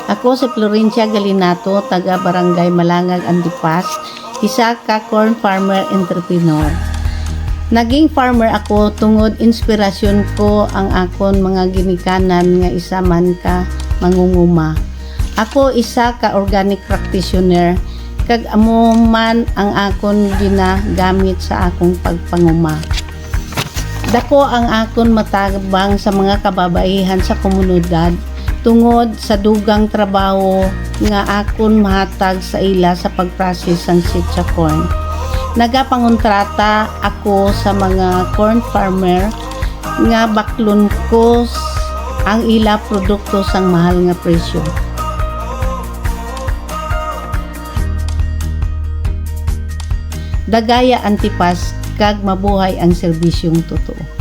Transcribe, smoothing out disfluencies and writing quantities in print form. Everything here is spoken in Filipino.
Ako si Florencia Galinato, taga Barangay Malangag, Antipas, isa ka corn farmer entrepreneur. Naging farmer ako tungod inspirasyon ko ang akon mga ginikanan nga isa man ka mangunguma. Ako isa ka organic practitioner kag amo man ang akon ginagamit sa akong pagpanguma. Dako ang akon matabang sa mga kababaihan sa komunidad tungod sa dugang trabaho nga akon mahatag sa ila sa pagprocess ng sitsa corn. Nagapangontrata ako sa mga corn farmer nga baklon ko ang ila produkto sang mahal nga presyo. Dagaya Antipas kag mabuhay ang serbisyong totoo.